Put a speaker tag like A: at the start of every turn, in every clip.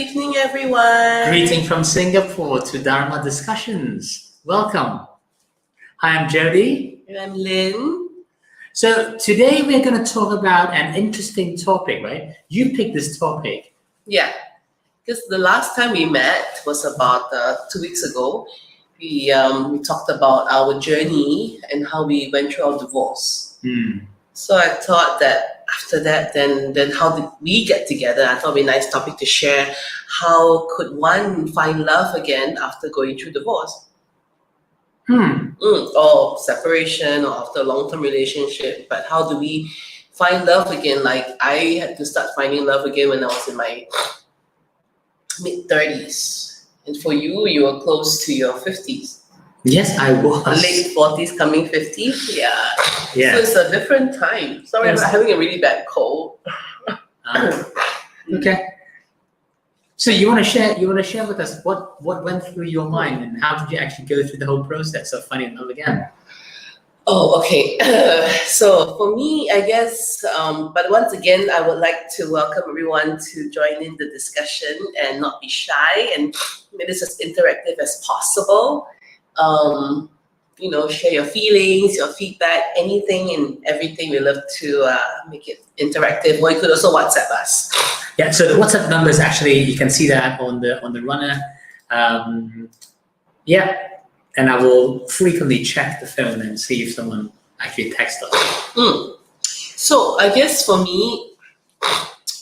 A: evening, everyone.
B: Greeting from Singapore to Dharma Discussions. Welcome. Hi, I'm Jody.
A: And I'm Lynn.
B: So today we're going to talk about an interesting topic, right? You picked this topic.
A: Yeah, because the last time we met was about 2 weeks ago. We talked about our journey and how we went through our divorce. So I thought that after that, then how did we get together? I thought it'd be a nice topic to share. How could one find love again after going through divorce? Or separation, or after a long-term relationship. But how do we find love again? Like I had to start finding love again when I was in my mid-30s. And for you, you were close to your 50s.
B: Yes, I was.
A: Late 40s, coming 50s. Yeah.
B: Yeah.
A: So it's a different time. Sorry,
B: Yes.
A: I'm having a really bad cold.
B: Okay. So you want to share with us what went through your mind and how did you actually go through the whole process of finding love again?
A: Oh, okay. So for me, I guess, but once again, I would like to welcome everyone to join in the discussion and not be shy and make this as interactive as possible. Share your feelings, your feedback, anything and everything. We love to make it interactive. Or you could also WhatsApp us.
B: Yeah, so the WhatsApp number is actually, you can see that on the runner. And I will frequently check the phone and see if someone actually texts us.
A: So I guess for me,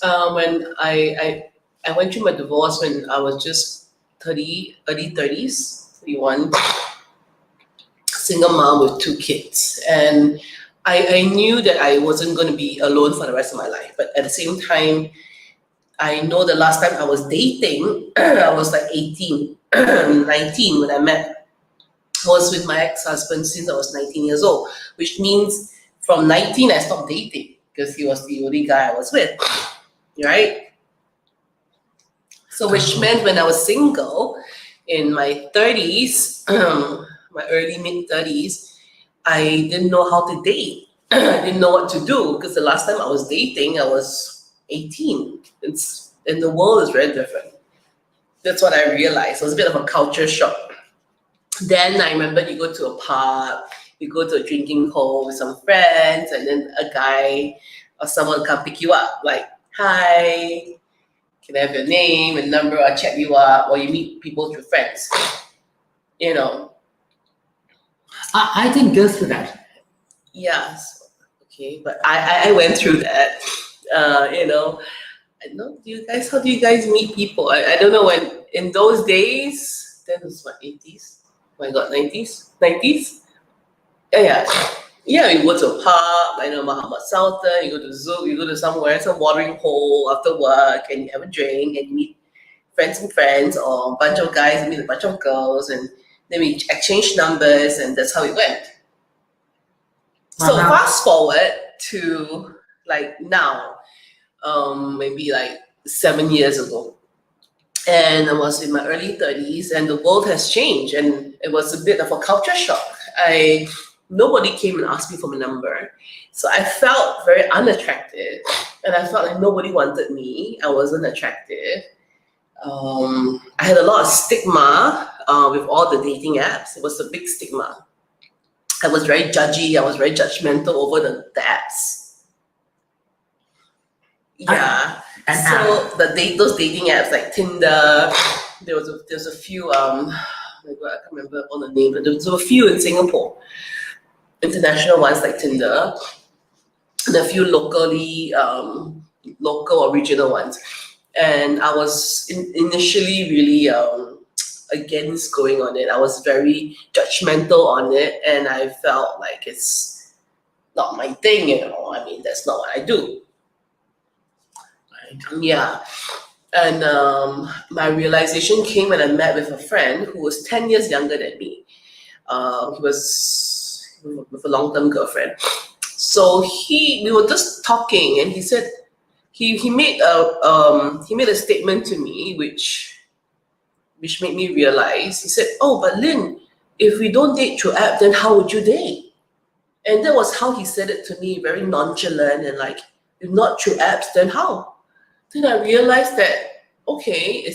A: when I went through my divorce when I was just 30, early 30s, 31, single mom with 2 kids. And I knew that I wasn't going to be alone for the rest of my life. But at the same time, I know the last time I was dating, I was like 18, 19 when I met. I was with my ex-husband since I was 19 years old, which means from 19 I stopped dating because he was the only guy I was with, right? So which meant when I was single in my 30s, my early mid-30s, I didn't know how to date. I didn't know what to do because the last time I was dating, I was 18. And the world is very different. That's what I realized. It was a bit of a culture shock. Then I remember you go to a pub, you go to a drinking hole with some friends, and then a guy or someone come pick you up, like, hi, can I have your name and number? I'll check you up, or you meet people through friends.
B: I didn't go through that.
A: Yes, okay, but I went through that. I know. How do you guys meet people? I don't know when in those days. Then it was what 80s. Oh my God, 90s. Yeah. You go to a pub. I know Muhammad Sultan. You go to Zoo. You go to somewhere, some watering hole after work, and you have a drink and you meet friends or a bunch of guys meet a bunch of girls, and then we exchange numbers, and that's how it went. So fast forward to like now, maybe like 7 years ago. And I was in my early 30s and the world has changed and it was a bit of a culture shock. Nobody came and asked me for my number. So I felt very unattractive and I felt like nobody wanted me. I wasn't attractive. I had a lot of stigma with all the dating apps. It was a big stigma. I was very judgy. I was very judgmental over the apps. Yeah. So those dating apps like Tinder, there's a few oh my God, I can't remember all the names, but there was a few in Singapore, international ones like Tinder, and a few local or regional ones. And I was initially really against going on it. I was very judgmental on it, and I felt like it's not my thing. I mean, that's not what I do. Yeah, and my realization came when I met with a friend who was 10 years younger than me. He was with a long-term girlfriend. So we were just talking, and he said he made a statement to me which made me realize. He said, "Oh, but Lynn, if we don't date through app, then how would you date?" And that was how he said it to me, very nonchalant and like, if not through apps, then how? Then I realized that, okay,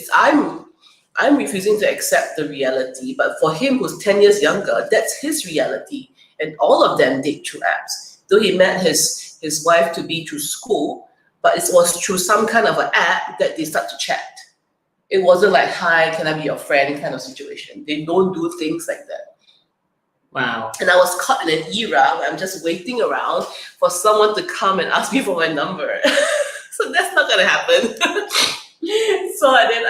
A: I'm refusing to accept the reality, but for him who's 10 years younger, that's his reality. And all of them date through apps. Though he met his wife to be through school, but it was through some kind of an app that they start to chat. It wasn't like, hi, can I be your friend kind of situation. They don't do things like that.
B: Wow.
A: And I was caught in an era where I'm just waiting around for someone to come and ask me for my number. So that's not gonna happen. So then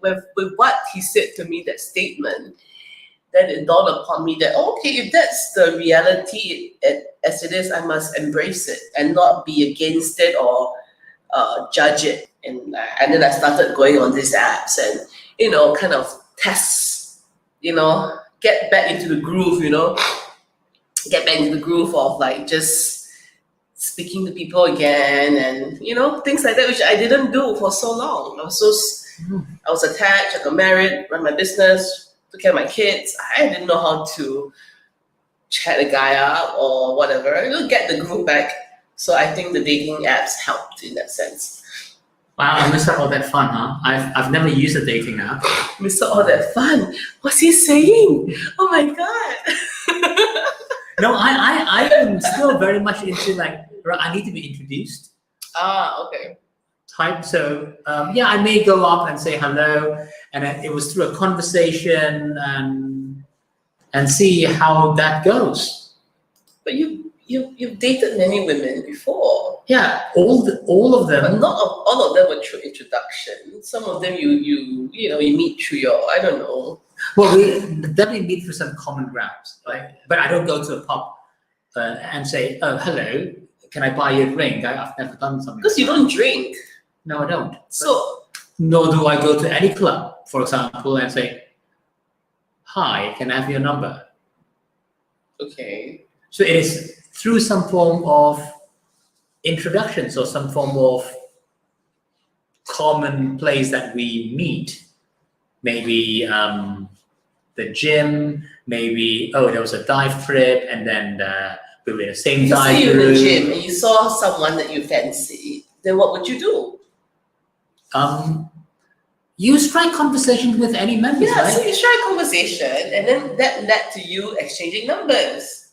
A: with what he said to me, that statement, then it dawned upon me that, okay, if that's the reality as it is, I must embrace it and not be against it or judge it. And then I started going on these apps and, kind of test, get back into the groove, get back into the groove of like just speaking to people again and, things like that, which I didn't do for so long. I was attached, I got married, ran my business, took care of my kids. I didn't know how to chat a guy up or whatever. Get the groove back. So I think the dating apps helped in that sense.
B: Wow, I missed out all that fun, huh? I've never used a dating app.
A: Missed out all that fun. What's he saying? Oh my god.
B: No, I am still very much into like, I need to be introduced.
A: Okay.
B: Type. So I may go up and say hello, and it was through a conversation and see how that goes.
A: But you've dated many women before.
B: Yeah, all of them.
A: But not all of them were through introduction. Some of them you meet through your, I don't know.
B: Well, we definitely meet through some common grounds, right? But I don't go to a pub and say, oh, hello, can I buy you a drink? I've never done something.
A: Because you don't drink.
B: No, I don't.
A: So,
B: nor do I go to any club, for example, and say, hi, can I have your number?
A: Okay.
B: So it is through some form of introductions or some form of common place that we meet. Maybe the gym, maybe, there was a dive trip, and then we were in the same dive
A: group. You
B: group.
A: in the gym and you saw someone that you fancy, then what would you do?
B: You strike conversation with any members, right?
A: So you strike conversation, and then that led to you exchanging numbers.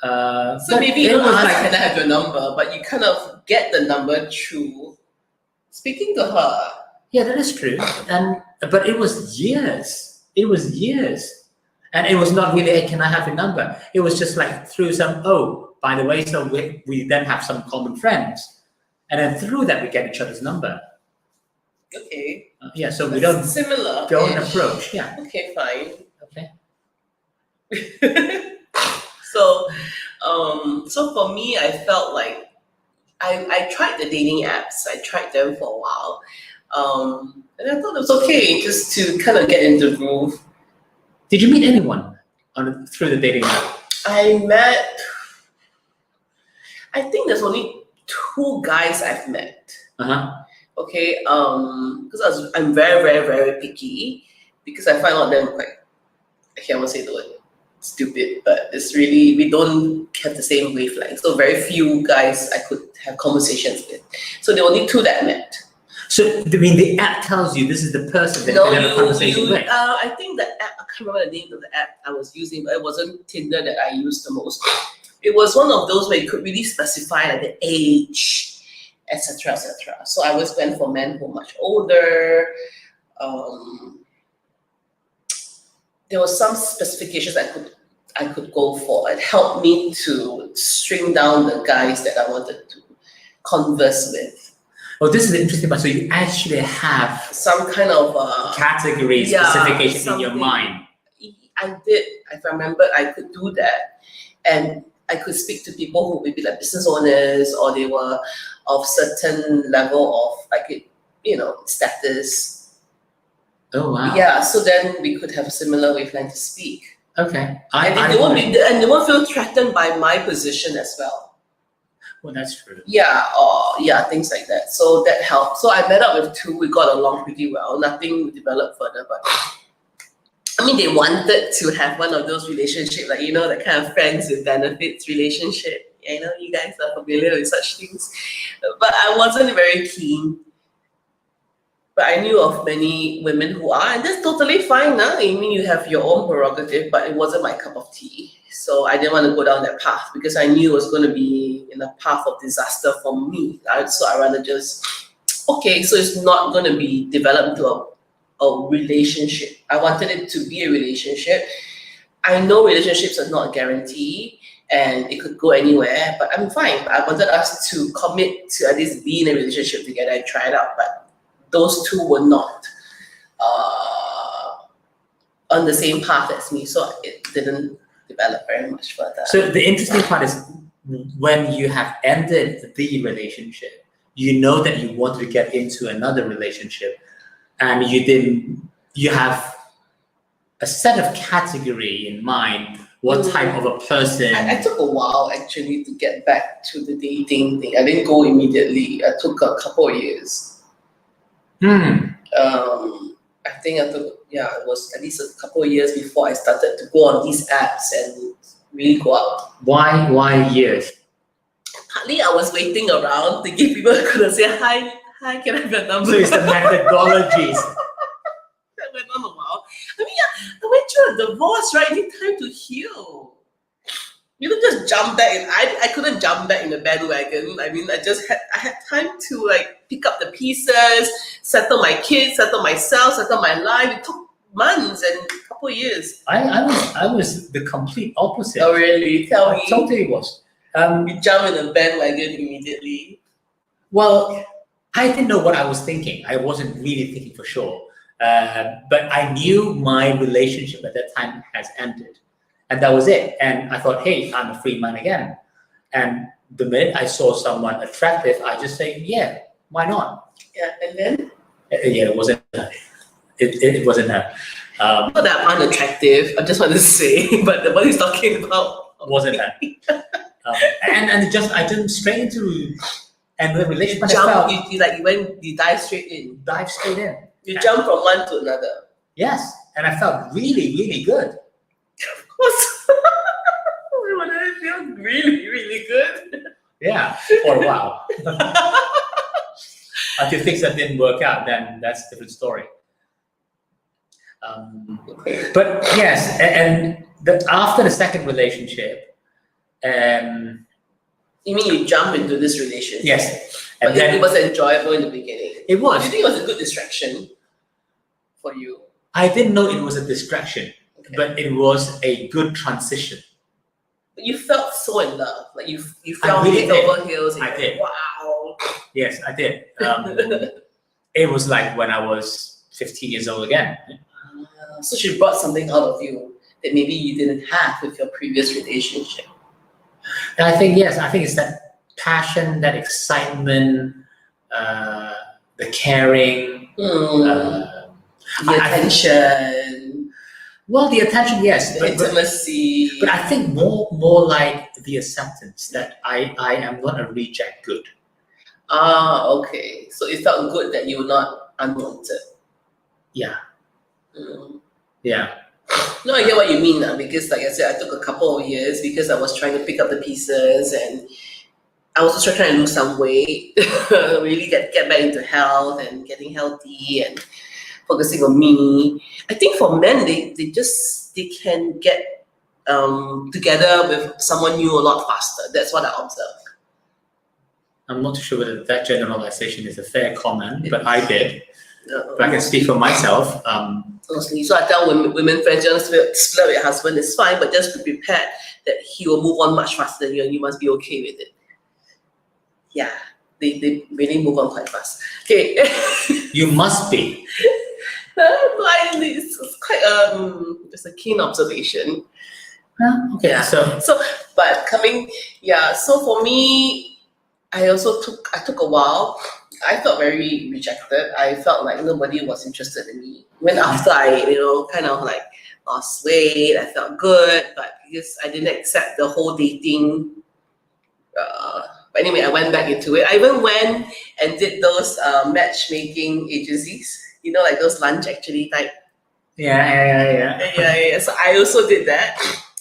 A: So maybe you don't ask, can I have your number, but you kind of get the number through speaking to her.
B: Yeah, that is true. But it was years. And it was not really, hey, can I have your number? It was just like through some, by the way, so we then have some common friends. And then through that, we get each other's number.
A: Okay.
B: So we don't
A: similar.
B: Don't approach. Yeah.
A: Okay, fine.
B: Okay.
A: So for me, I felt like I tried the dating apps. I tried them for a while. And I thought it was okay just to kind of get into the groove.
B: Did you meet anyone through the dating app?
A: I think there's only 2 guys I've met. Okay, because I'm very, very, very picky, because I find out them quite, I can't say the word stupid, but it's really, we don't have the same wavelength. So very few guys I could have conversations with. So there were only 2 that I met.
B: So, I mean, the app tells you this is the person that you can have a conversation with?
A: I think the app, I can't remember the name of the app I was using, but it wasn't Tinder that I used the most. It was one of those where you could really specify like the age, etc., etc. So I always went for men who were much older. There were some specifications I could go for. It helped me to string down the guys that I wanted to converse with.
B: Oh, this is interesting. But so you actually have
A: some kind of
B: category specification in your mind.
A: I did. If I remember, I could do that, and I could speak to people who maybe like business owners, or they were of certain level of like status.
B: Oh wow.
A: Yeah. So then we could have a similar wavelength to speak.
B: Okay.
A: They won't feel threatened by my position as well.
B: Well, that's true.
A: Yeah, things like that. So that helped. So I met up with 2. We got along pretty well. Nothing developed further, but I mean, they wanted to have one of those relationships, like that kind of friends with benefits relationship. You guys are familiar with such things, but I wasn't very keen. But I knew of many women who are, and that's totally fine. Huh? I mean, you have your own prerogative, but it wasn't my cup of tea. So I didn't want to go down that path because I knew it was going to be in a path of disaster for me. So I rather just, okay, so it's not going to be developed into a relationship. I wanted it to be a relationship. I know relationships are not a guarantee and it could go anywhere, but I'm fine. I wanted us to commit to at least be in a relationship together and try it out, but those two were not on the same path as me, so it didn't develop very much further.
B: So the interesting part is when you have ended the relationship, you know that you want to get into another relationship, and you have a set of category in mind, what type of a person.
A: I took a while actually to get back to the dating thing. I didn't go immediately. I took a couple of years. I think it was at least a couple of years before I started to go on these apps and really go out.
B: Why years?
A: Partly I was waiting around thinking people were gonna say hi, can I have your number?
B: So it's the methodologies.
A: That went on a while. I mean, I went through a divorce, right? You need time to heal. You don't just jump back in. I couldn't jump back in the bandwagon. I mean, I had time to like pick up the pieces, settle my kids, settle myself, settle my life. It took months and a couple of years.
B: I was the complete opposite.
A: Oh really? Tell me.
B: Totally was.
A: You jump in the bandwagon immediately.
B: Well, I didn't know what I was thinking. I wasn't really thinking for sure. But I knew my relationship at that time has ended. And that was it. And I thought, hey, I'm a free man again. And the minute I saw someone attractive, I just say, yeah, why not?
A: Yeah, and then?
B: Yeah, it wasn't her. It wasn't her.
A: Not that I'm unattractive, I just want to say, but the one he's talking about
B: wasn't her. And just I jumped straight into the relationship.
A: You dive straight in.
B: Dive straight in.
A: You jump from one to another.
B: Yes, and I felt really, really good.
A: Of course. When I feel really, really good.
B: Yeah, for a while. Until things that didn't work out, then that's a different story. But yes, and after the second relationship,
A: you mean you jump into this relationship?
B: Yes.
A: And then it was enjoyable in the beginning.
B: It was.
A: Do you think it was a good distraction for you?
B: I didn't know it was a distraction, but it was a good transition.
A: But you felt so in love, like you felt head over heels. And
B: I did.
A: Wow.
B: Yes, I did. It was like when I was 15 years old again.
A: So she brought something out of you that maybe you didn't have with your previous relationship.
B: And I think, yes, it's that passion, that excitement, the caring,
A: the attention.
B: The attention, yes.
A: The intimacy.
B: But I think more like the acceptance that I am not a reject good.
A: Okay. So it felt good that you were not unwanted.
B: Yeah. Yeah.
A: No, I get what you mean now, because like I said, I took a couple of years because I was trying to pick up the pieces, and I was also trying to lose some weight, really get back into health and getting healthy and focusing on me. I think for men, they can get together with someone new a lot faster. That's what I observed.
B: I'm not sure whether that generalization is a fair comment, but I did. But I can speak for myself.
A: Honestly, so I tell women friends, just split with your husband, it's fine, but just be prepared that he will move on much faster than you, and you must be okay with it. Yeah, they really move on quite fast. Okay.
B: You must be.
A: It's quite it's a keen observation.
B: Okay.
A: Yeah. So for me, I took a while. I felt very rejected. I felt like nobody was interested in me. When after I, kind of like lost weight, I felt good, but because I didn't accept the whole dating. But anyway, I went back into it. I even went and did those matchmaking agencies, like those lunch actually type. Yeah. So I also did that.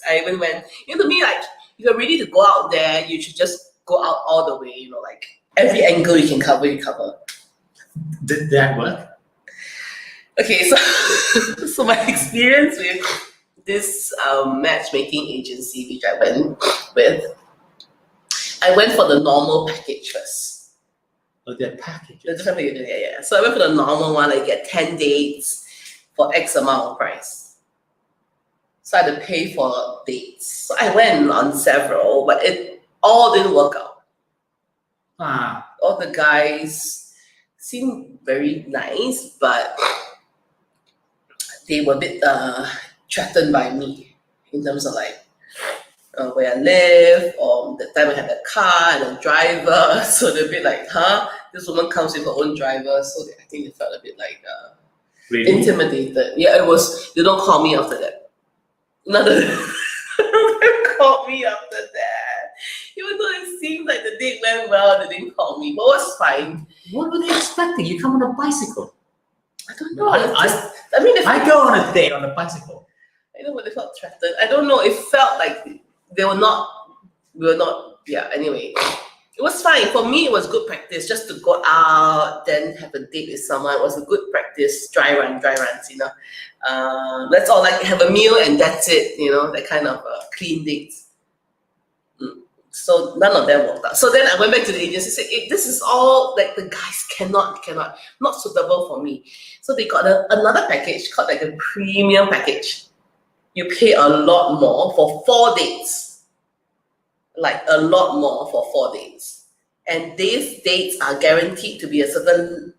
A: I even went, to me, like, if you're ready to go out there, you should just go out all the way, like every angle you can cover, you cover.
B: Did that work?
A: Okay, so so my experience with this matchmaking agency which I went with, I went for the normal package first.
B: Oh, their package.
A: The different package, yeah. So I went for the normal one. I get 10 dates for X amount of price. So I had to pay for dates. So I went on several, but it all didn't work out. All the guys seemed very nice, but they were a bit threatened by me in terms of like where I live, or the time I had a car and a driver. So they're a bit like, this woman comes with her own driver. So I think they felt a bit like
B: Really?
A: intimidated. Yeah, it was. They don't call me after that. None of them called me after that. Even though it seemed like the date went well, they didn't call me. But it was fine.
B: What were they expecting? You come on a bicycle.
A: I don't know.
B: I go on a date on a bicycle.
A: I know, but they felt threatened. I don't know. It felt like we were not. Yeah. Anyway, it was fine for me. It was good practice just to go out, then have a date with someone. It was a good practice. Dry runs. That's all. Like have a meal and that's it. That kind of clean dates. So none of them worked out. So then I went back to the agency and said, this is all like the guys cannot, not suitable for me. So they got another package called like a premium package. You pay a lot more for 4 dates. Like a lot more for 4 dates. And these dates are guaranteed to be a certain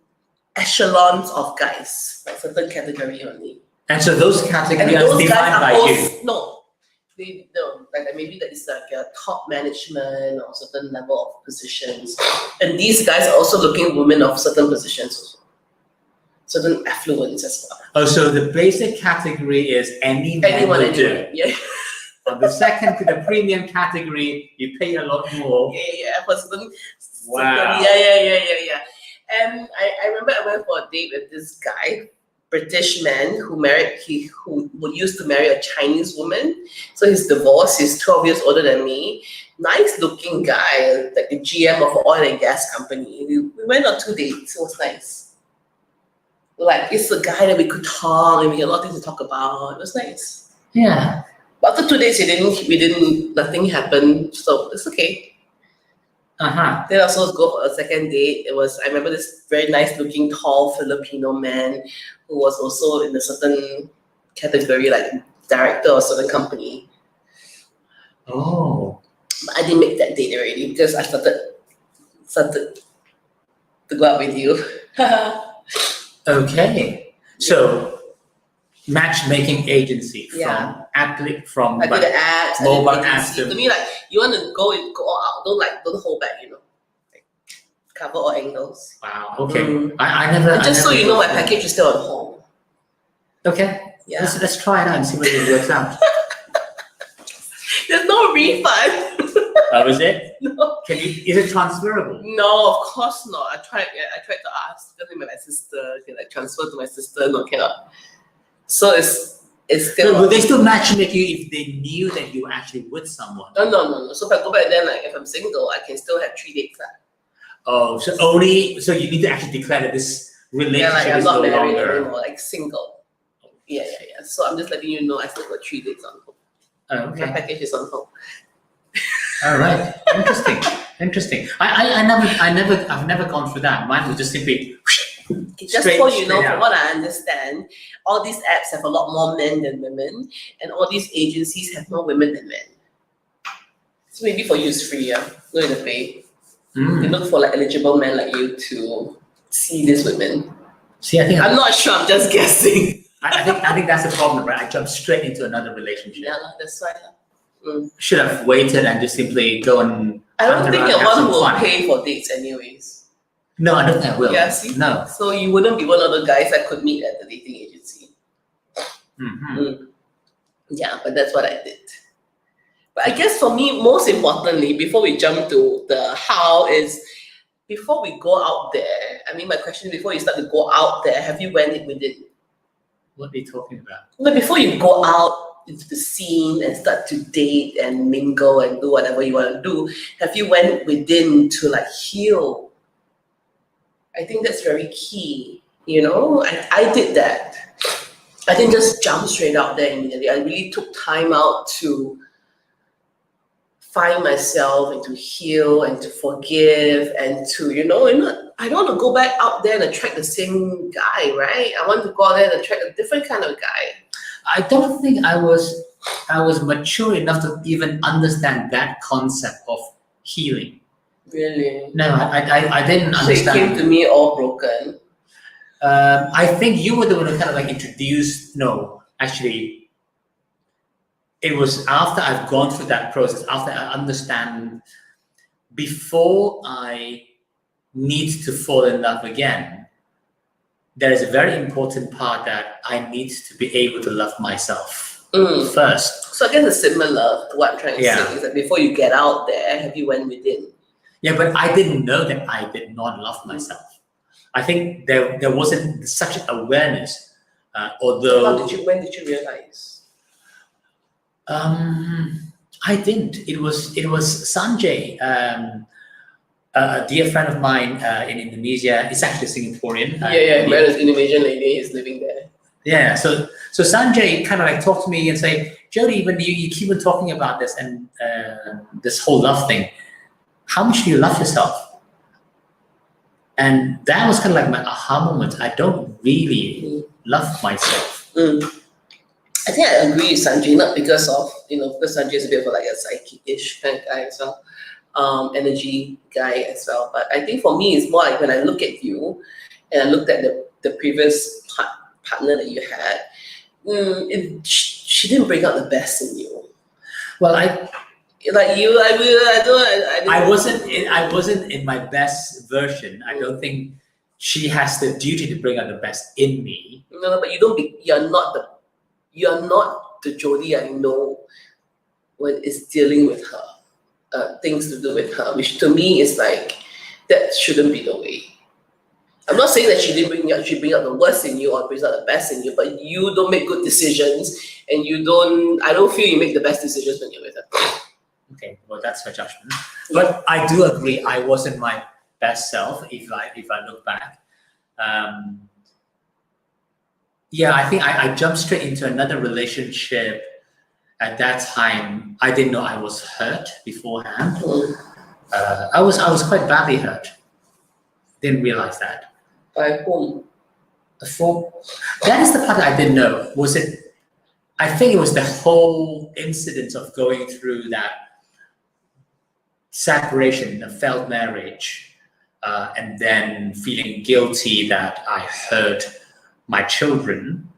A: echelons of guys, like certain category only.
B: And so those categories are defined by you?
A: No. Like maybe that is like a top management or certain level of positions, and these guys are also looking at women of certain positions also, certain affluence as well.
B: Oh, so the basic category is anyone will do.
A: Yeah.
B: On the second to the premium category, you pay a lot more.
A: Yeah, for certain.
B: Wow.
A: Yeah. And I remember I went for a date with this guy, British man who used to marry a Chinese woman. So he's divorced. He's 12 years older than me. Nice looking guy, like the GM of an oil and gas company. We went on 2 dates. It was nice. Like it's a guy that we could talk and we had a lot of things to talk about. It was nice.
B: Yeah.
A: But after 2 days, nothing happened. So it's okay. Then also go for a second date. I remember this very nice looking tall Filipino man who was also in a certain category, like director of a certain company.
B: Oh.
A: But I didn't make that date already because I started to go out with you.
B: Okay. So matchmaking agency from
A: I did the ads,
B: mobile
A: ads.
B: apps.
A: To me, like you want to go all out. Don't hold back. Like cover all angles.
B: Wow. Okay. I never.
A: Just so you know, my package is still on hold.
B: Okay.
A: Yeah.
B: Let's try it out and see whether it works out.
A: There's no refund.
B: Oh, is it?
A: No.
B: Is it transferable?
A: No, of course not. I tried to ask my sister, can like transfer to my sister. No, cannot. So it's still.
B: So would they still matchmake you if they knew that you were actually with someone?
A: No. So if I go back then, like if I'm single, I can still have 3 dates.
B: Oh, so you need to actually declare that this relationship
A: I'm
B: is
A: not
B: no
A: married
B: longer
A: anymore, like single. Yeah. So I'm just letting you know I still got 3 dates on hold.
B: Oh, okay.
A: My package is on hold.
B: All right. Interesting. I've never gone through that. Mine was just simply.
A: Just so you know, from what I understand, all these apps have a lot more men than women, and all these agencies have more women than men. So maybe for you it's free, no need to pay. They look for like eligible men like you to see these women.
B: See,
A: I'm not sure. I'm just guessing.
B: I think that's the problem, right? I jumped straight into another relationship.
A: Yeah, that's why.
B: Should have waited and just simply go and.
A: I don't think anyone will pay for dates anyways.
B: No, I don't think I will.
A: Yeah, see?
B: No.
A: So you wouldn't be one of the guys I could meet at the dating agency. Yeah, but that's what I did. But I guess for me, most importantly, before we jump to the how is, before we go out there, my question, before you start to go out there, have you went within?
B: What are you talking about?
A: But before you go out into the scene and start to date and mingle and do whatever you want to do, have you went within to like heal? I think that's very key. I did that. I didn't just jump straight out there immediately. I really took time out to find myself and to heal and to forgive and to, I don't want to go back out there and attract the same guy, right? I want to go out there and attract a different kind of guy.
B: I don't think I was mature enough to even understand that concept of healing.
A: Really?
B: No, I didn't
A: So
B: understand.
A: it came to me all broken.
B: I think you were the one who kind of like introduced. No, actually, it was after I've gone through that process, after I understand, before I need to fall in love again, there is a very important part that I need to be able to love myself first.
A: So I guess it's similar to what I'm trying to
B: Yeah.
A: say is that before you get out there, have you went within?
B: Yeah, but I didn't know that I did not love myself. I think there wasn't such awareness, although.
A: When did you realize?
B: I didn't. It was Sanjay, a dear friend of mine in Indonesia. It's actually Singaporean.
A: Married an Indonesian lady is living there.
B: Yeah. So Sanjay kind of like talked to me and say, Jody, when you keep on talking about this and this whole love thing, how much do you love yourself? And that was kind of like my aha moment. I don't really love myself.
A: I think I agree with Sanjay, not because of, because Sanjay is a bit of like a psychic-ish kind of guy as well, energy guy as well. But I think for me, it's more like when I look at you and I looked at the previous partner that you had, she didn't bring out the best in you.
B: Well, I wasn't in my best version. I don't think she has the duty to bring out the best in me.
A: No, but you're not the Jody I know when it's dealing with her, things to do with her, which to me is like, that shouldn't be the way. I'm not saying that she bring out the worst in you or brings out the best in you, but you don't make good decisions and I don't feel you make the best decisions when you're with her.
B: Okay, well, that's her judgment. But I do agree, I wasn't my best self if I look back. I think I jumped straight into another relationship. At that time, I didn't know I was hurt beforehand. I was quite badly hurt. Didn't realize that.
A: By whom?
B: That is the part that I didn't know. I think it was the whole incident of going through that separation, a failed marriage, and then feeling guilty that I hurt my children,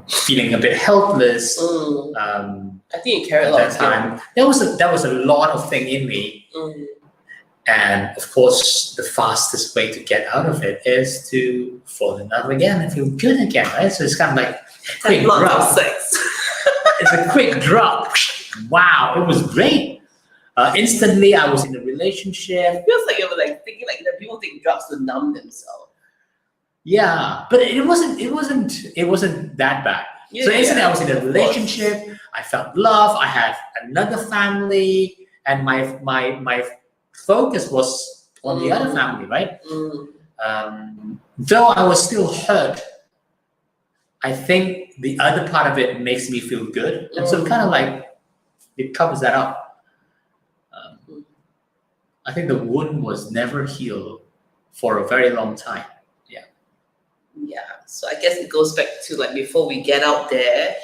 B: feeling a bit helpless.
A: I think you carried a lot
B: at that time. There was a lot of thing in me, and of course, the fastest way to get out of it is to fall in love again and feel good again, right? So it's kind of like a quick drop. It's a quick drop. Wow, it was great. Instantly, I was in a relationship.
A: It feels like you were like thinking like that people take drugs to numb themselves.
B: Yeah, but it wasn't that bad. So instantly, I was in a relationship. I felt love. I had another family, and my focus was on the other family, right? Though I was still hurt, I think the other part of it makes me feel good, and so kind of like it covers that up. I think the wound was never healed for a very long time.
A: Yeah. So I guess it goes back to like before we get out there,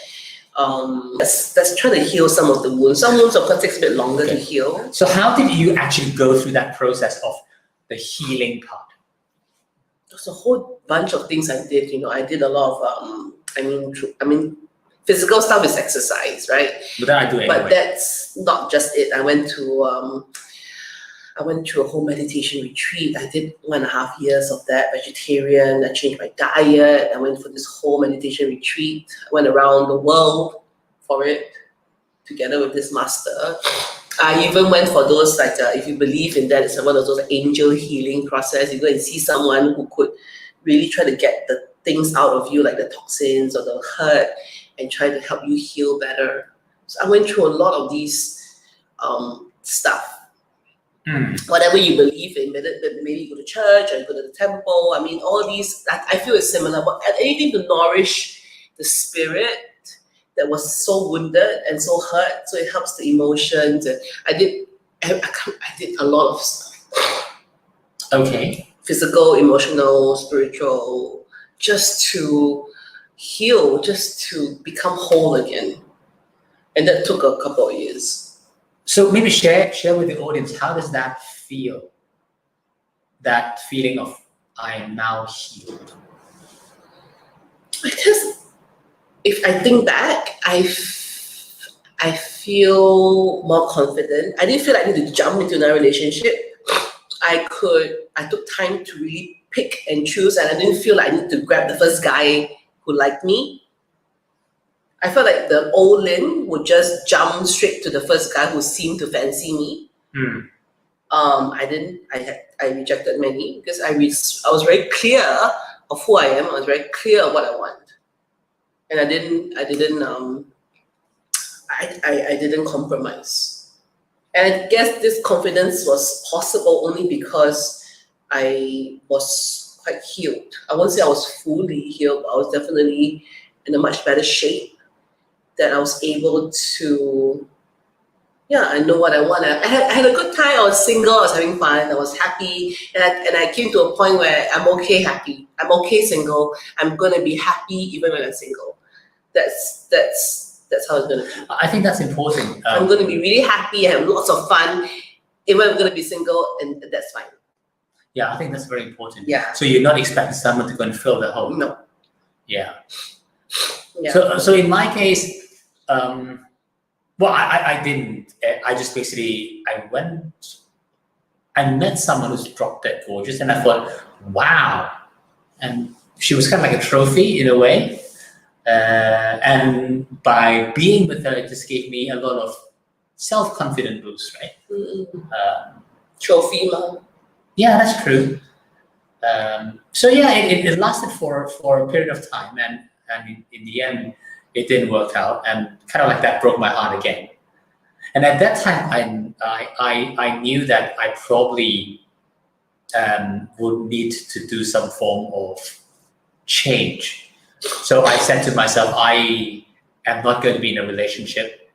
A: let's try to heal some of the wounds. Some wounds, of course, takes a bit longer to heal.
B: So how did you actually go through that process of the healing part?
A: There's a whole bunch of things I did. I did a lot of physical stuff is exercise, right?
B: But that I do anyway.
A: But that's not just it. I went through a whole meditation retreat. I did 1.5 years of that, vegetarian. I changed my diet. I went for this whole meditation retreat. I went around the world for it together with this master. I even went for those, like, if you believe in that, it's one of those angel healing process. You go and see someone who could really try to get the things out of you, like the toxins or the hurt, and try to help you heal better. So I went through a lot of these stuff. Whatever you believe in, maybe you go to church or you go to the temple. All these, I feel is similar. But anything to nourish the spirit that was so wounded and so hurt. So it helps the emotions. And I did a lot of stuff.
B: Okay.
A: Physical, emotional, spiritual, just to heal, just to become whole again. And that took a couple of years.
B: So maybe share with the audience, how does that feel? That feeling of I am now healed.
A: Because if I think back, I feel more confident. I didn't feel like I need to jump into another relationship. I took time to really pick and choose, and I didn't feel like I need to grab the first guy who liked me. I felt like the old Lynn would just jump straight to the first guy who seemed to fancy me. I didn't. I rejected many because I was very clear of who I am. I was very clear of what I want, and I didn't compromise. And I guess this confidence was possible only because I was quite healed. I won't say I was fully healed, but I was definitely in a much better shape. That I was able to, I know what I want. I had a good time. I was single. I was having fun. I was happy, and I came to a point where I'm okay happy. I'm okay single. I'm gonna be happy even when I'm single. That's how it's gonna be.
B: I think that's important.
A: I'm gonna be really happy. Have lots of fun, even I'm gonna be single, and that's fine.
B: Yeah, I think that's very important.
A: Yeah.
B: So you're not expecting someone to go and fill the hole.
A: No.
B: Yeah.
A: Yeah.
B: So in my case. Well, I didn't. I just basically, I met someone who's drop dead gorgeous, and I thought, wow. And she was kind of like a trophy in a way. And by being with her, it just gave me a lot of self-confidence boost, right?
A: Trophy, mom.
B: Yeah, that's true. So yeah, it lasted for a period of time, and in the end, it didn't work out, and kind of like that broke my heart again. And at that time, I knew that I probably would need to do some form of change. So I said to myself, I am not going to be in a relationship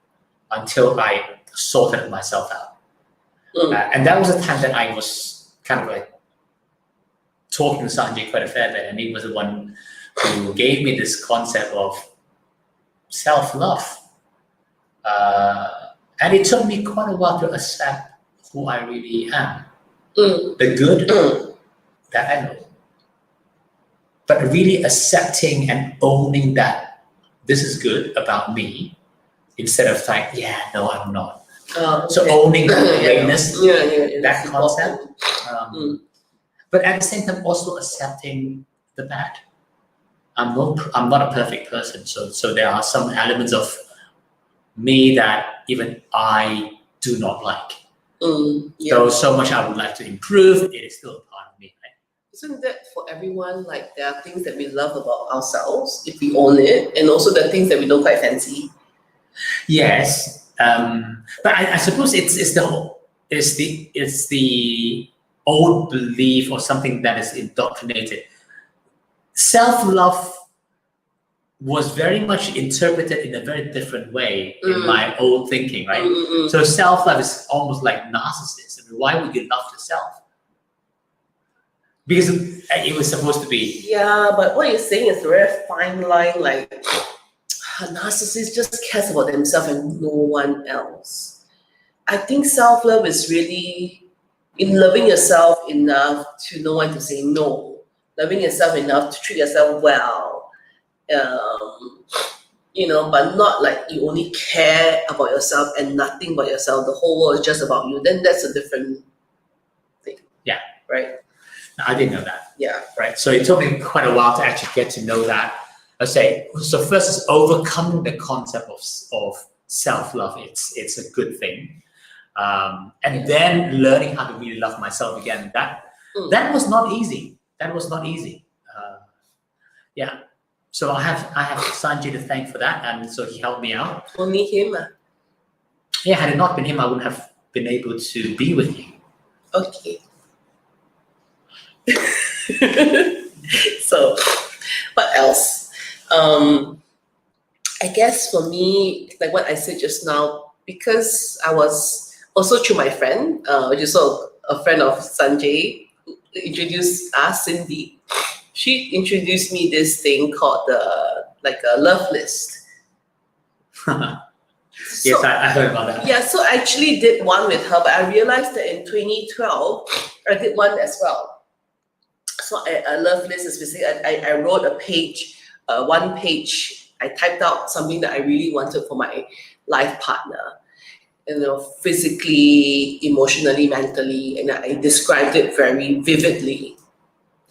B: until I sorted myself out. And that was a time that I was kind of like talking to Sanjay quite a fair bit, and he was the one who gave me this concept of self-love. And it took me quite a while to accept who I really am. The good that I know. But really accepting and owning that this is good about me instead of like, yeah, no, I'm not. So owning the greatness, that concept. But at the same time, also accepting the bad. I'm not a perfect person, so there are some elements of me that even I do not like. Though so much I would like to improve, it is still a part of me, right?
A: Isn't that for everyone? Like there are things that we love about ourselves if we own it, and also the things that we don't quite fancy.
B: Yes, but I suppose it's the old belief or something that is indoctrinated. Self-love was very much interpreted in a very different way in my old thinking, right? So self-love is almost like narcissism. Why would you love yourself? Because it was supposed to be.
A: Yeah, but what you're saying is a very fine line. Like a narcissist just cares about themselves and no one else. I think self-love is really in loving yourself enough to know when to say no. Loving yourself enough to treat yourself well, but not like you only care about yourself and nothing but yourself. The whole world is just about you. Then that's a different thing.
B: Yeah.
A: Right?
B: I didn't know that.
A: Yeah.
B: Right. So it took me quite a while to actually get to know that. So first is overcoming the concept of self-love. It's a good thing. And then learning how to really love myself again. That was not easy. Yeah. So I have Sanjay to thank for that, and so he helped me out.
A: Only him.
B: Yeah, had it not been him, I wouldn't have been able to be with you.
A: Okay. So, what else? I guess for me, like what I said just now, because I was also through my friend, which is also a friend of Sanjay, who introduced us, Cindy. She introduced me this thing called like a love list.
B: Yes, I heard about that.
A: Yeah, so I actually did one with her, but I realized that in 2012, I did one as well. So a love list is basically, I wrote a page, one page, I typed out something that I really wanted for my life partner, physically, emotionally, mentally, and I described it very vividly,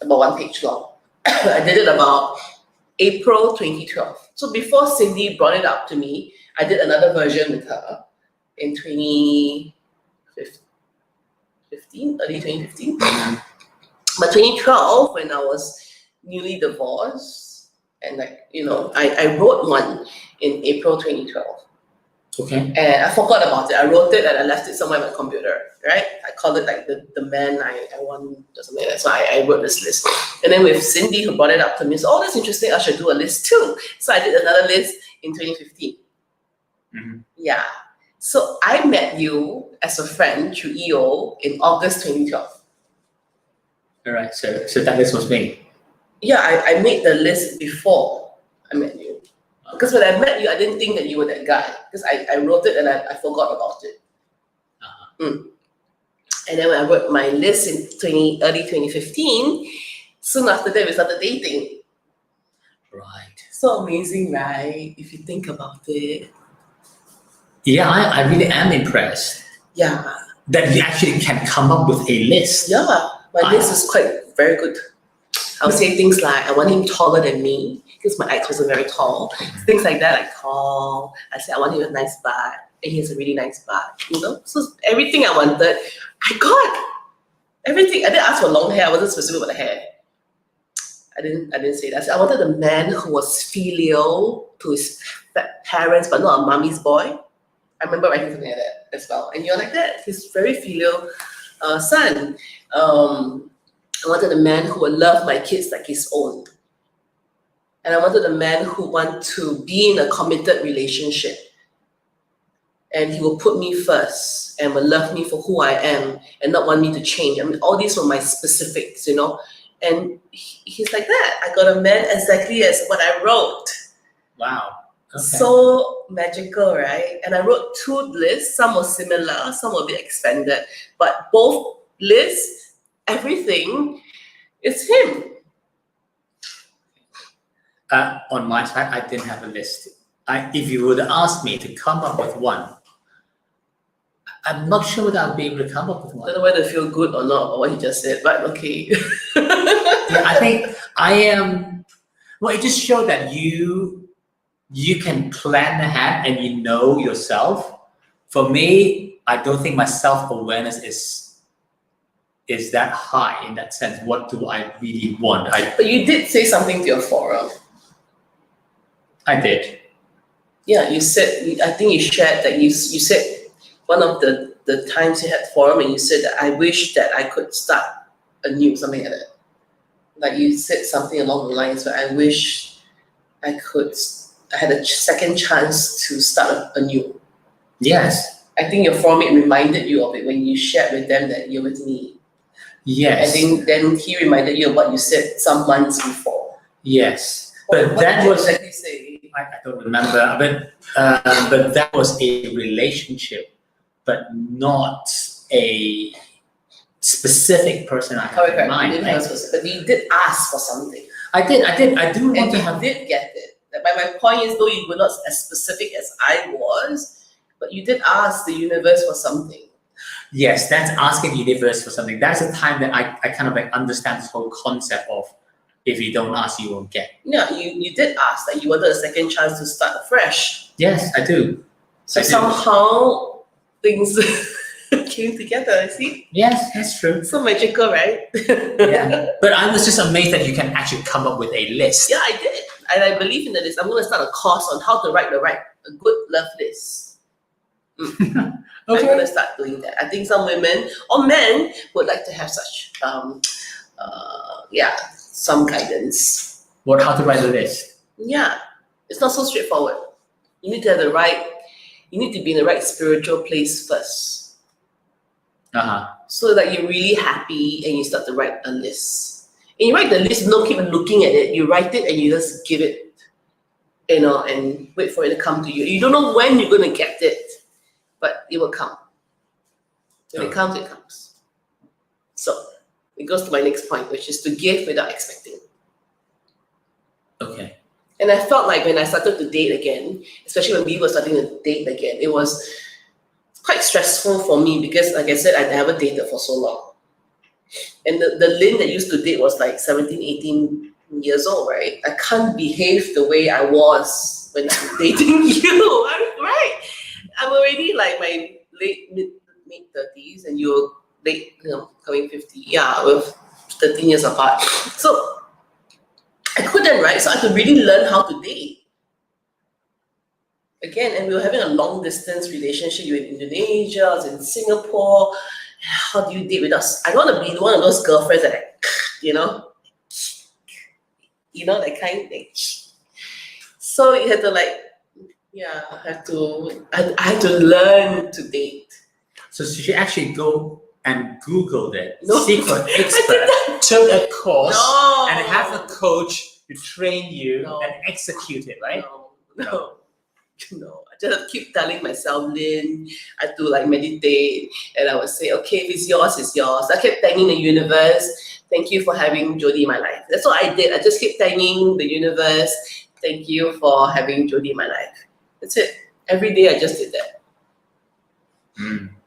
A: about one page long. I did it about April 2012. So before Cindy brought it up to me, I did another version with her in 2015, early 2015. But 2012, when I was newly divorced, and I wrote one in April 2012.
B: Okay.
A: And I forgot about it. I wrote it and I left it somewhere on my computer, right? I called it like the man I want, or something like that. So I wrote this list. And then with Cindy, who brought it up to me, so, oh, that's interesting, I should do a list too. So I did another list in 2015.
B: Mm-hmm.
A: Yeah. So I met you as a friend through EO in August 2012.
B: All right. So that list was made.
A: Yeah, I made the list before I met you. Because when I met you, I didn't think that you were that guy. Because I wrote it and I forgot about it. And then when I wrote my list in early 2015, soon after that we started dating.
B: Right.
A: So amazing, right? If you think about it.
B: Yeah, I really am impressed
A: Yeah.
B: that you actually can come up with a list.
A: Yeah, my list is very good. I'll say things like, I want him taller than me, because my ex wasn't very tall. Things like that, like tall. I said, I want him with a nice butt, and he has a really nice butt, So everything I wanted, I got. Everything. I didn't ask for long hair. I wasn't specific about the hair. I didn't say that. I said, I wanted a man who was filial to his parents, but not a mommy's boy. I remember writing something like that as well. And you're like that. He's very filial son. I wanted a man who would love my kids like his own. And I wanted a man who wanted to be in a committed relationship. And he will put me first and will love me for who I am and not want me to change. I mean, all these were my specifics, And he's like that. I got a man exactly as what I wrote.
B: Wow. Okay.
A: So magical, right? And I wrote 2 lists. Some were similar, some were a bit expanded. But both lists, everything is him.
B: On my side, I didn't have a list. If you would ask me to come up with one, I'm not sure whether I'll be able to come up with one.
A: I don't know whether to feel good or not, or what he just said, but okay.
B: Yeah, I think I am. Well, it just showed that you can plan ahead and you know yourself. For me, I don't think my self-awareness is that high in that sense. What do I really want?
A: But you did say something to your forum.
B: I did.
A: Yeah, you said, I think you shared that you said one of the times you had forum and you said that I wish that I could start anew, something like that. Like you said something along the lines where I wish I had a second chance to start anew.
B: Yes.
A: I think your forum reminded you of it when you shared with them that you're with me.
B: Yes.
A: I think then he reminded you of what you said some months before.
B: Yes.
A: But
B: But that was,
A: exactly say?
B: I don't remember, but that was a relationship, but not a specific person I have in mind.
A: You didn't have but you did ask for something.
B: I do want
A: And
B: to
A: you
B: have.
A: did get it. My point is, though you were not as specific as I was, but you did ask the universe for something.
B: Yes, that's asking the universe for something. That's the time that I kind of like understand this whole concept of if you don't ask, you won't get.
A: Yeah, you did ask that you wanted a second chance to start afresh.
B: Yes, I do.
A: So somehow things came together, see?
B: Yes, that's true.
A: So magical, right?
B: Yeah. But I was just amazed that you can actually come up with a list.
A: Yeah, I did. And I believe in the list. I'm going to start a course on how to write a good love list.
B: Okay.
A: I'm going to start doing that. I think some women or men would like to have such, some guidance.
B: How to write a list?
A: Yeah, it's not so straightforward. You need to have you need to be in the right spiritual place first. So that you're really happy and you start to write a list. And you write the list, don't keep looking at it. You write it and you just give it, and wait for it to come to you. You don't know when you're going to get it, but it will come. When it comes, it comes. So it goes to my next point, which is to give without expecting.
B: Okay.
A: And I felt like when I started to date again, especially when we were starting to date again, it was quite stressful for me because, like I said, I never dated for so long. And the Lynn that used to date was like 17, 18 years old, right? I can't behave the way I was when I'm dating you, right? I'm already like my mid-30s and you're late, coming 50. Yeah, we're 13 years apart. So I couldn't, right? So I had to really learn how to date. Again, and we were having a long distance relationship. You were in Indonesia, I was in Singapore. How do you date with us? I don't want to be one of those girlfriends that, that kind of thing. So you had to I had to learn to date.
B: So she actually go and Googled it.
A: No.
B: Secret expert took a course and have a coach to train you and execute it, right?
A: No. I just keep telling myself, Lynn, I have to meditate, and I would say, okay, if it's yours, it's yours. I kept thanking the universe. Thank you for having Jody in my life. That's what I did. I just kept thanking the universe. Thank you for having Jody in my life. That's it. Every day I just did that.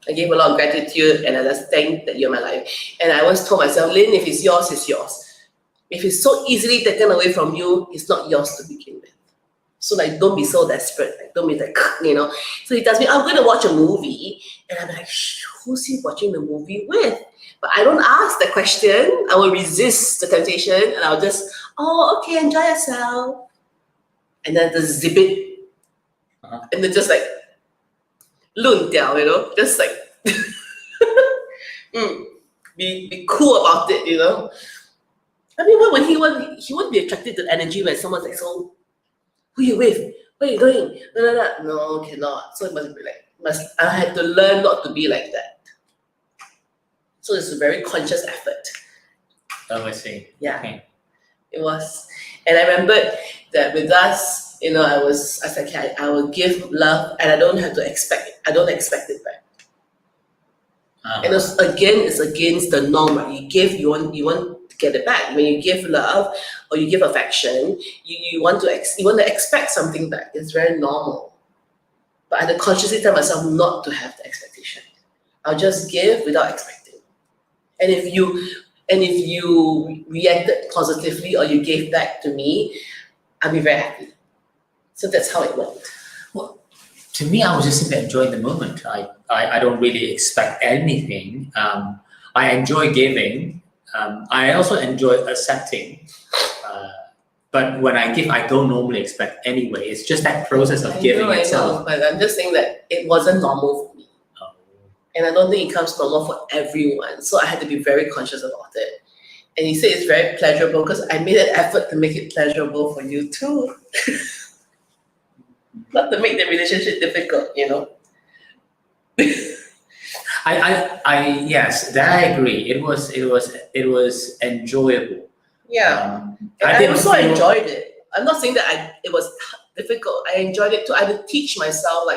A: I gave a lot of gratitude and I just thanked that you're my life. And I always told myself, Lynn, if it's yours, it's yours. If it's so easily taken away from you, it's not yours to begin with. So don't be so desperate. Don't be So he tells me, I'm going to watch a movie. And I'm like, who's he watching the movie with? But I don't ask the question. I will resist the temptation. And I'll just, okay, enjoy yourself. And then just zip it. And then just lun diao, just be cool about it, I mean, what would he want? He wouldn't be attracted to energy when someone's like, so, who you with? Where you going? No, cannot. So it must be I had to learn not to be like that. So it's a very conscious effort.
B: Oh, I see.
A: Yeah.
B: Okay.
A: It was. And I remembered that with us, I was like, I will give love and I don't expect it back. And it's against the norm, right? You give, you want to get it back. When you give love or you give affection, you want to expect something back. It's very normal. But I had to consciously tell myself not to have the expectation. I'll just give without expecting. And if you reacted positively or you gave back to me, I'll be very happy. So that's how it went.
B: Well, to me, I was just simply enjoying the moment. I don't really expect anything. I enjoy giving. I also enjoy accepting. But when I give, I don't normally expect anyway. It's just that process of giving itself.
A: I know, but I'm just saying that it wasn't normal for me. And I don't think it comes normal for everyone. So I had to be very conscious about it. And you say it's very pleasurable because I made an effort to make it pleasurable for you too. Not to make the relationship difficult,
B: Yes, that I agree. It was enjoyable.
A: Yeah. And I also enjoyed it. I'm not saying that it was difficult. I enjoyed it too. I had to teach myself,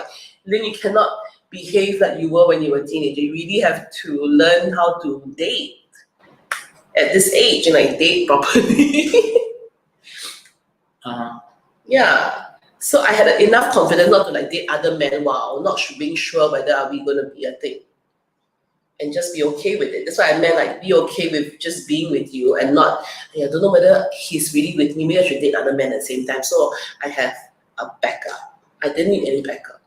A: Lynn, you cannot behave like you were when you were a teenager. You really have to learn how to date at this age, date properly. Yeah. So I had enough confidence not to date other men while not being sure whether are we going to be a thing. And just be okay with it. That's why I meant be okay with just being with you and not, I don't know whether he's really with me. Maybe I should date other men at the same time. So I have a backup. I didn't need any backup.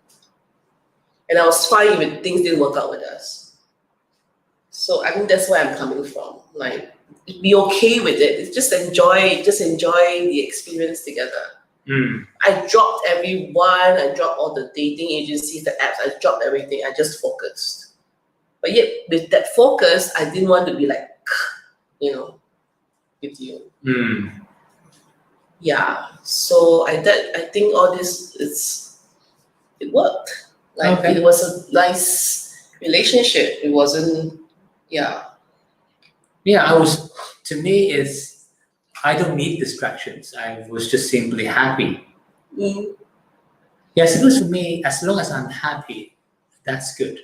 A: And I was fine when things didn't work out with us. So I think that's where I'm coming from. Be okay with it. Just enjoy the experience together. I dropped everyone. I dropped all the dating agencies, the apps. I dropped everything. I just focused. But yet, with that focus, I didn't want to be with you. Yeah. So I think all this is it worked. Like
B: Okay.
A: it was a nice relationship. It wasn't, yeah.
B: To me, I don't need distractions. I was just simply happy.
A: Mm.
B: Yeah, suppose for me, as long as I'm happy, that's good.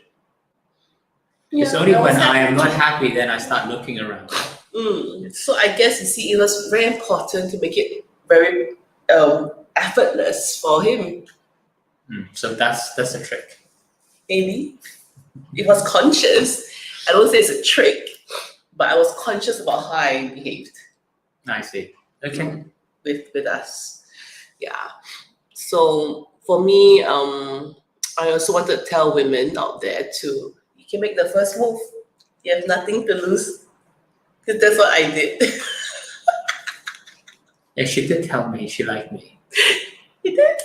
B: It's
A: Yeah,
B: only
A: I was
B: when I
A: happy
B: am not
A: too.
B: happy then I start looking around.
A: So I guess you see, it was very important to make it very effortless for him.
B: So that's a trick.
A: Maybe it was conscious. I don't say it's a trick, but I was conscious about how I behaved
B: I see. Okay.
A: with us. Yeah. So for me, I also want to tell women out there to, you can make the first move. You have nothing to lose. Because that's what I did.
B: Yeah, she did tell me she liked me.
A: You did?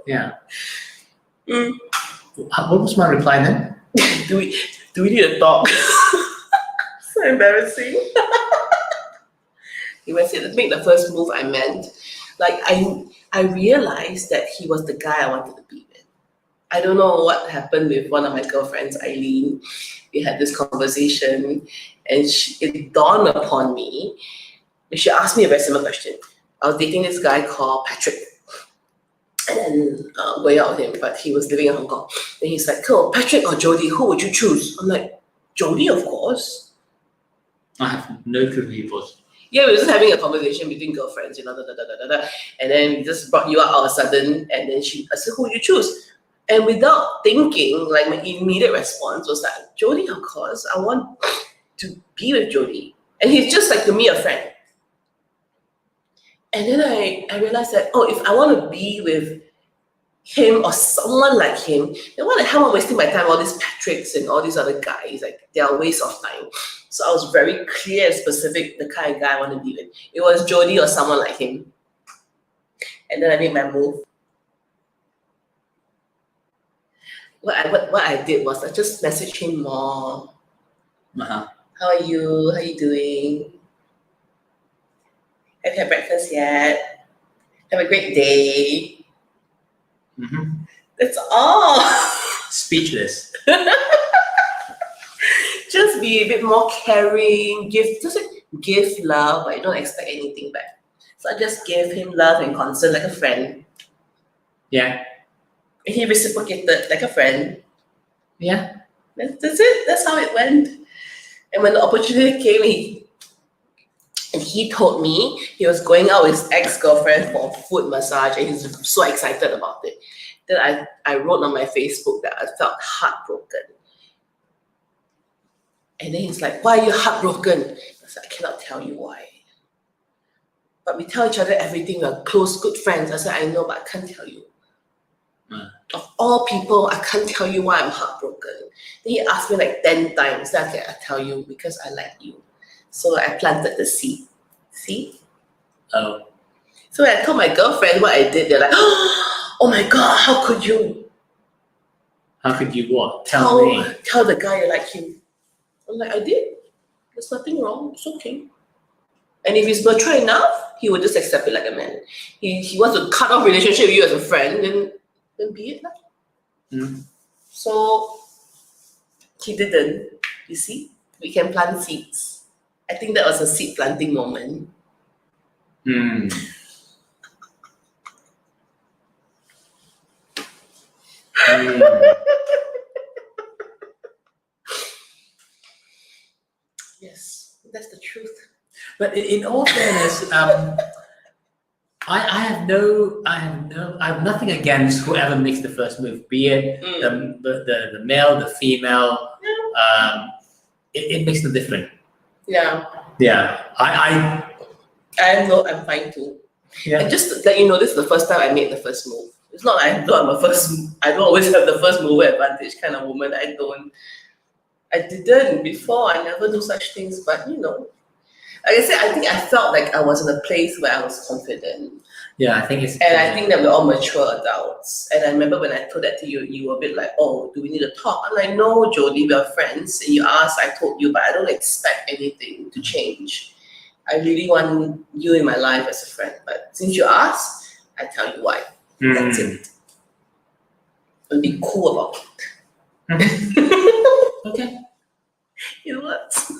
B: Yeah.
A: Mm.
B: What was my reply then?
A: Do we need to talk? So embarrassing. When I said make the first move, I meant like I realized that he was the guy I wanted to be with. I don't know what happened with one of my girlfriends, Eileen. We had this conversation, and it dawned upon me. She asked me a very similar question. I was dating this guy called Patrick, and then going out with him, but he was living in Hong Kong. And he's like, "Cool, Patrick or Jody, who would you choose?" I'm like, "Jody, of course."
B: I have no clue who he was.
A: Yeah, we were just having a conversation between girlfriends, and then we just brought you out all of a sudden, and then I said, "Who would you choose?" And without thinking, like my immediate response was like, "Jody, of course. I want to be with Jody." And he's just like to me a friend. And then I realized that, if I want to be with him or someone like him, then why the hell am I wasting my time on all these Patricks and all these other guys? Like, they are a waste of time. So I was very clear and specific the kind of guy I want to be with. It was Jody or someone like him. And then I made my move. What I did was I just messaged him more.
B: Uh-huh.
A: How are you? How are you doing? Have you had breakfast yet? Have a great day.
B: Mm-hmm.
A: That's all.
B: Speechless.
A: Just be a bit more caring, give love, but you don't expect anything back. So I just gave him love and concern like a friend.
B: Yeah.
A: And he reciprocated like a friend.
B: Yeah.
A: That's it. That's how it went. And when the opportunity came, he told me he was going out with his ex-girlfriend for a foot massage, and he's so excited about it. Then I wrote on my Facebook that I felt heartbroken. And then he's like, "Why are you heartbroken?" I said, "I cannot tell you why. But we tell each other everything. We're close, good friends." I said, "I know, but I can't tell you. Of all people, I can't tell you why I'm heartbroken." Then he asked me like 10 times. Then I tell you because I like you. So I planted the seed. See?
B: Oh.
A: So when I told my girlfriend what I did, they're like, "Oh my God, how could you?"
B: How could you what? Tell me.
A: Tell the guy you like him. I'm like, "I did. There's nothing wrong. It's okay." And if he's mature enough, he will just accept it like a man. He wants to cut off relationship with you as a friend, then be it.
B: Mm.
A: So he didn't. You see, we can plant seeds. I think that was a seed planting moment.
B: Mm.
A: Yes, that's the truth.
B: But in all fairness, I have nothing against whoever makes the first move, be it the male, the female. It makes no difference.
A: Yeah.
B: Yeah.
A: I'm fine too.
B: Yeah.
A: And just to let you know, this is the first time I made the first move. It's not like I don't always have the first mover advantage kind of woman. I didn't before. I never do such things, but like I said, I think I felt like I was in a place where I was confident.
B: Yeah, I think it's.
A: And I think that we're all mature adults. And I remember when I told that to you, you were a bit like, "Oh, do we need to talk?" I'm like, "No, Jody, we're friends." And you asked, I told you, but I don't expect anything to change. I really want you in my life as a friend. But since you asked, I tell you why. That's it. and be cool about it.
B: Okay.
A: It works.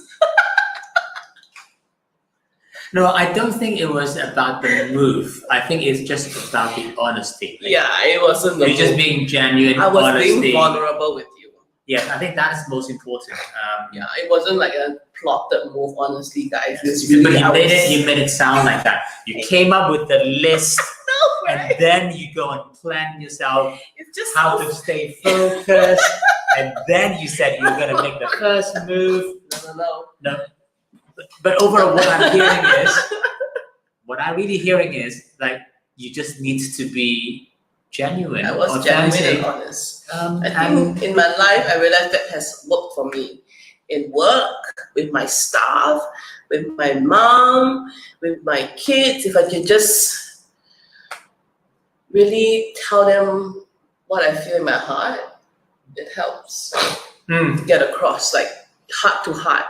B: No, I don't think it was about the move. I think it's just about the honesty. Like,
A: Yeah, it wasn't the
B: you're just
A: move.
B: being genuine,
A: I was
B: honesty.
A: being vulnerable with you.
B: Yes, I think that is most important.
A: Yeah, it wasn't like a plotted move, honestly, guys. It's
B: But
A: really,
B: you made it sound like that. You came up with the list,
A: No,
B: and
A: right?
B: then you go and plan yourself
A: It's just
B: how to stay focused, and then you said you were going to make the first move.
A: No.
B: But overall, what I'm really hearing is like you just need to be genuine.
A: I was
B: authentic.
A: genuine and honest. I
B: And
A: think in my life, I realized that has worked for me. In work, with my staff, with my mom, with my kids, if I can just really tell them what I feel in my heart, it helps to get across, like heart to heart.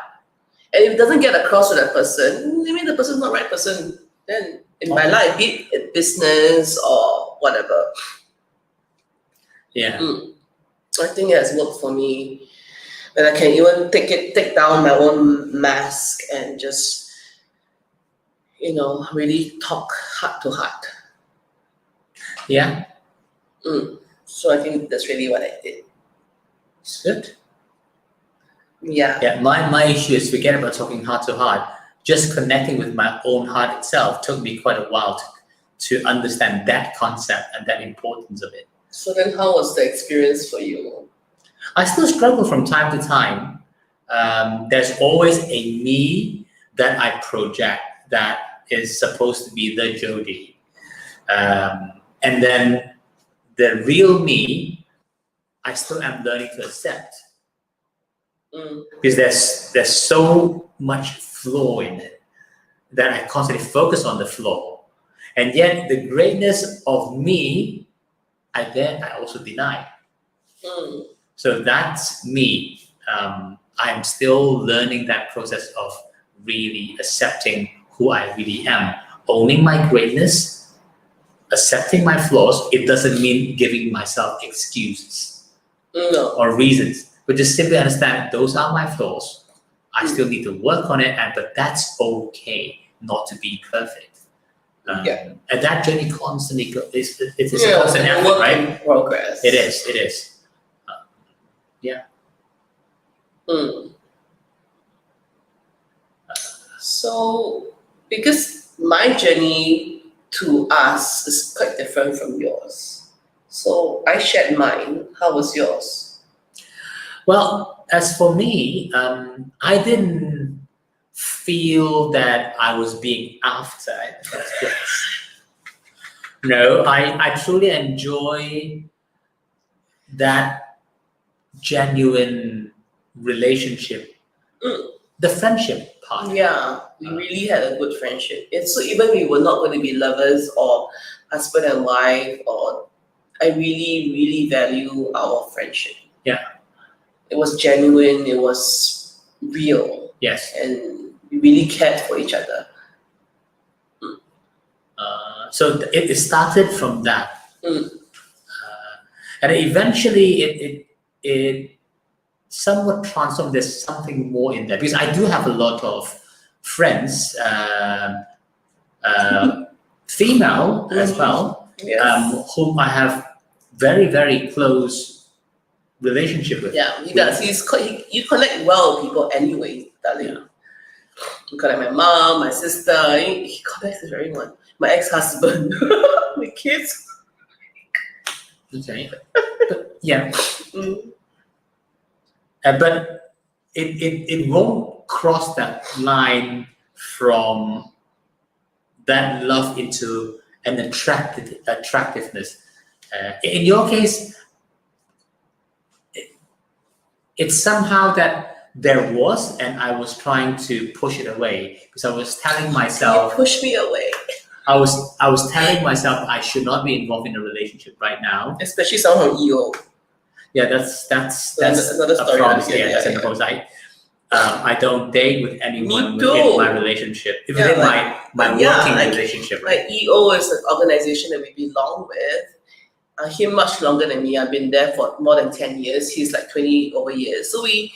A: And if it doesn't get across to that person, maybe the person's not the right person then in my life, be it business or whatever.
B: yeah.
A: I think it has worked for me. And I can even take down my own mask and just, really talk heart to heart.
B: Yeah.
A: So I think that's really what I did.
B: It's good.
A: Yeah.
B: Yeah, my issue is forget about talking heart to heart. Just connecting with my own heart itself took me quite a while to understand that concept and that importance of it.
A: So then how was the experience for you?
B: I still struggle from time to time. There's always a me that I project that is supposed to be the Jody. And then the real me, I still am learning to accept. Because there's so much flaw in it that I constantly focus on the flaw, and yet the greatness of me, I also deny. So that's me. I'm still learning that process of really accepting who I really am, owning my greatness, accepting my flaws. It doesn't mean giving myself excuses or reasons. But just simply understand those are my flaws. I still need to work on it, but that's okay not to be perfect. And that journey constantly it's a constant effort, right?
A: Progress.
B: It is. Yeah.
A: So, because my journey to us is quite different from yours. So I shared mine. How was yours?
B: Well, as for me, I didn't feel that I was being after in the first place. No, I truly enjoy that genuine relationship, the friendship part.
A: Yeah, we really had a good friendship. So even we were not going to be lovers or husband and wife, I really, really value our friendship.
B: Yeah.
A: It was genuine, it was real.
B: Yes.
A: And we really cared for each other.
B: So it started from that. And eventually it somewhat transformed. There's something more in there. Because I do have a lot of friends, female as well, whom I have very, very close relationship with.
A: Yeah, he does. You connect well with people anyway, darling. Yeah. You connect my mom, my sister. He connects with everyone. My ex-husband, my kids.
B: Okay. But, yeah. But it won't cross that line from that love into an attractiveness. In your case, it's somehow that there was, and I was trying to push it away because I was telling myself.
A: You pushed me away.
B: I was telling myself I should not be involved in a relationship right now.
A: Especially someone from EO.
B: Yeah, that's
A: another story.
B: Promise. That's a promise. I don't date with anyone within my relationship, within my working relationship.
A: Right? Like EO is an organization that we belong with. him much longer than me. I've been there for more than 10 years. He's like 20 over years. So we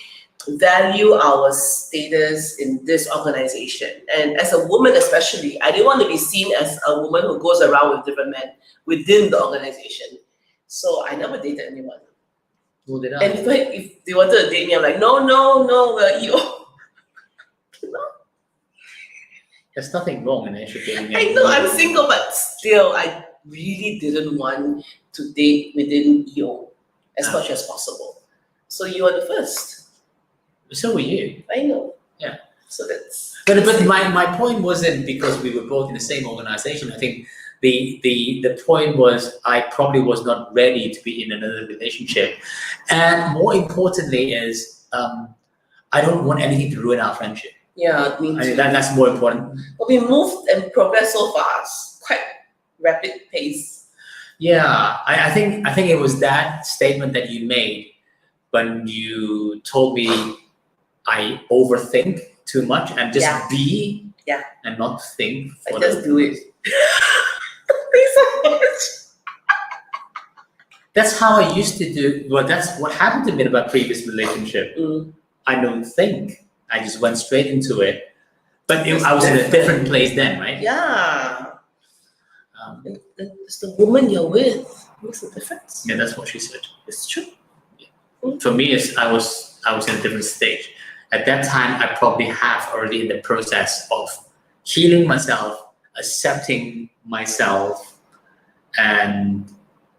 A: value our status in this organization. And as a woman especially, I didn't want to be seen as a woman who goes around with different men within the organization. So I never dated anyone.
B: Well, did
A: And if they wanted to date me, I'm like, no, we're EO.
B: There's nothing wrong in actually dating.
A: I know I'm single, but still, I really didn't want to date within EO as much as possible. So you are the first.
B: So were you.
A: I know.
B: Yeah.
A: So that's.
B: But my point wasn't because we were both in the same organization. I think the point was I probably was not ready to be in another relationship, and more importantly is I don't want anything to ruin our friendship.
A: Yeah, me too.
B: I mean, that's more important.
A: But we moved and progressed so fast, quite rapid pace.
B: Yeah, I think it was that statement that you made when you told me I overthink too much and just be and not think.
A: I just do it. Thanks so much.
B: That's how I used to do. Well, that's what happened to me in my previous relationship. I don't think. I just went straight into it. But I was in a different place then, right?
A: Yeah. It's the woman you're with makes a difference.
B: Yeah, that's what she said.
A: It's true.
B: Yeah. For me, I was in a different stage. At that time, I probably have already in the process of healing myself, accepting myself, and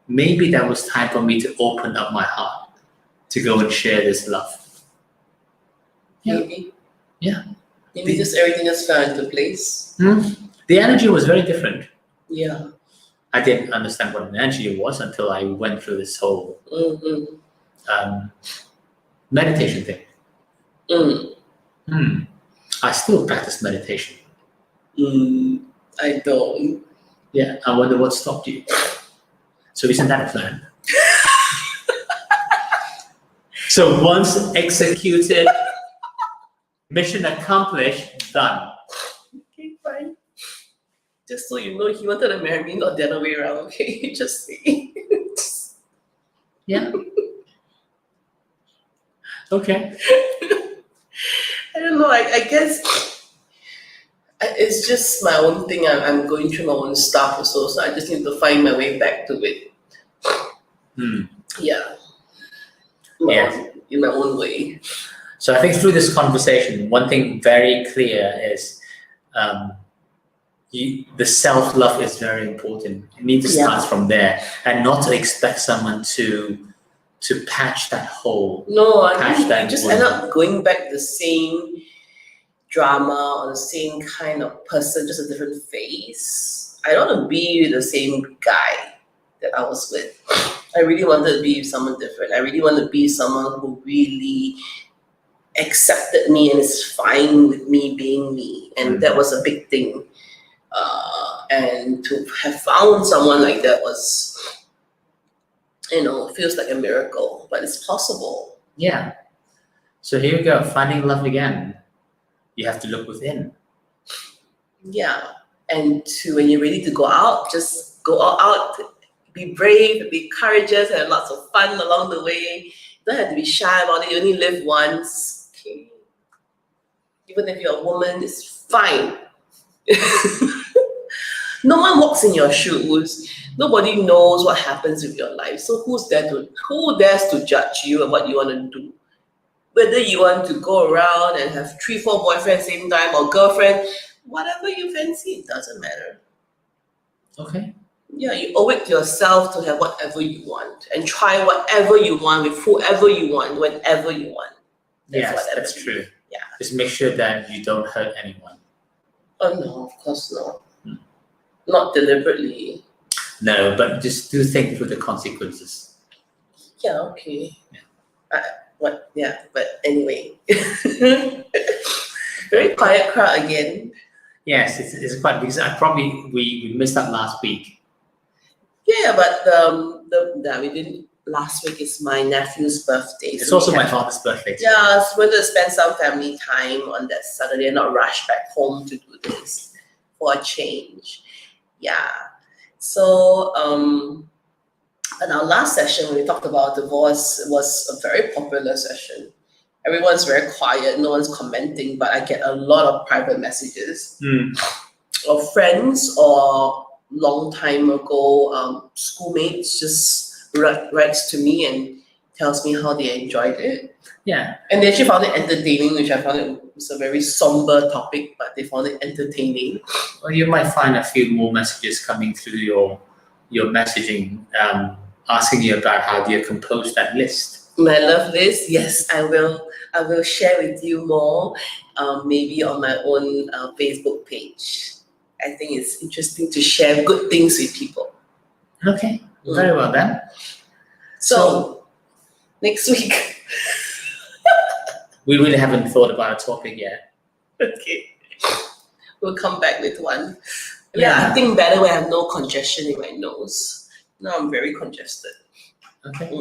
B: maybe that was time for me to open up my heart to go and share this love.
A: Maybe.
B: Yeah.
A: Maybe just everything just fell into place.
B: The energy was very different.
A: Yeah.
B: I didn't understand what an energy was until I went through this whole meditation thing. I still practice meditation.
A: I don't.
B: Yeah, I wonder what stopped you. So isn't that a plan? So once executed, mission accomplished, done.
A: Okay, fine. Just so you know, he wanted to marry me, not the other way around, okay? Just saying.
B: Yeah. Okay.
A: I don't know, I guess it's just my own thing. I'm going through my own stuff also, so I just need to find my way back to it. Yeah. In my own way.
B: So I think through this conversation, one thing very clear is the self-love is very important. You need to start from there and not to expect someone to patch that hole.
A: No, I think you just end up going back the same drama or the same kind of person, just a different face. I don't want to be with the same guy that I was with. I really wanted to be with someone different. I really want to be someone who really accepted me and is fine with me being me. And that was a big thing. And to have found someone like that was, feels like a miracle, but it's possible.
B: Yeah. So here you go, finding love again. You have to look within.
A: Yeah. And when you're ready to go out, just go out, be brave, be courageous, and have lots of fun along the way. You don't have to be shy about it. You only live once. Okay. Even if you're a woman, it's fine. No one walks in your shoes. Nobody knows what happens with your life. So who dares to judge you and what you want to do? Whether you want to go around and have 3-4 boyfriends same time or girlfriend, whatever you fancy, it doesn't matter.
B: Okay.
A: Yeah, you owe it to yourself to have whatever you want and try whatever you want with whoever you want, whenever you want.
B: That's true.
A: Yeah.
B: Just make sure that you don't hurt anyone.
A: Oh no, of course not. Not deliberately.
B: No, but just do think through the consequences.
A: Yeah, okay.
B: Yeah.
A: But anyway. Very quiet crowd again.
B: Yes, it's quite because we missed that last week.
A: Yeah, but we didn't. Last week is my nephew's birthday.
B: It's also my father's birthday.
A: Yeah, so we're going to spend some family time on that Saturday and not rush back home to do this for a change. Yeah. So And our last session, when we talked about divorce, was a very popular session. Everyone's very quiet, no one's commenting, but I get a lot of private messages of friends or long time ago schoolmates just writes to me and tells me how they enjoyed it.
B: Yeah.
A: And they actually found it entertaining, which I found it was a very somber topic, but they found it entertaining.
B: Well, you might find a few more messages coming through your messaging, asking you about how do you compose that list.
A: My love list, yes, I will share with you more, maybe on my own Facebook page. I think it's interesting to share good things with people.
B: Okay, very well then.
A: So next week.
B: We really haven't thought about a topic yet.
A: Okay. We'll come back with one.
B: Yeah.
A: I think better when I have no congestion in my nose. Now I'm very congested.
B: Okay.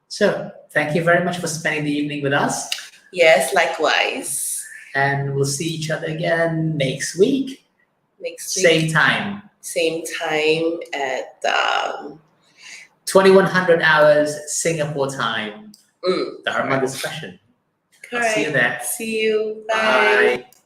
B: So thank you very much for spending the evening with us.
A: Yes, likewise.
B: And we'll see each other again next week. Same time.
A: Same time at
B: 2100 hours Singapore time. Dharma discussion.
A: Correct.
B: I'll see you there.
A: See you. Bye.
B: Bye.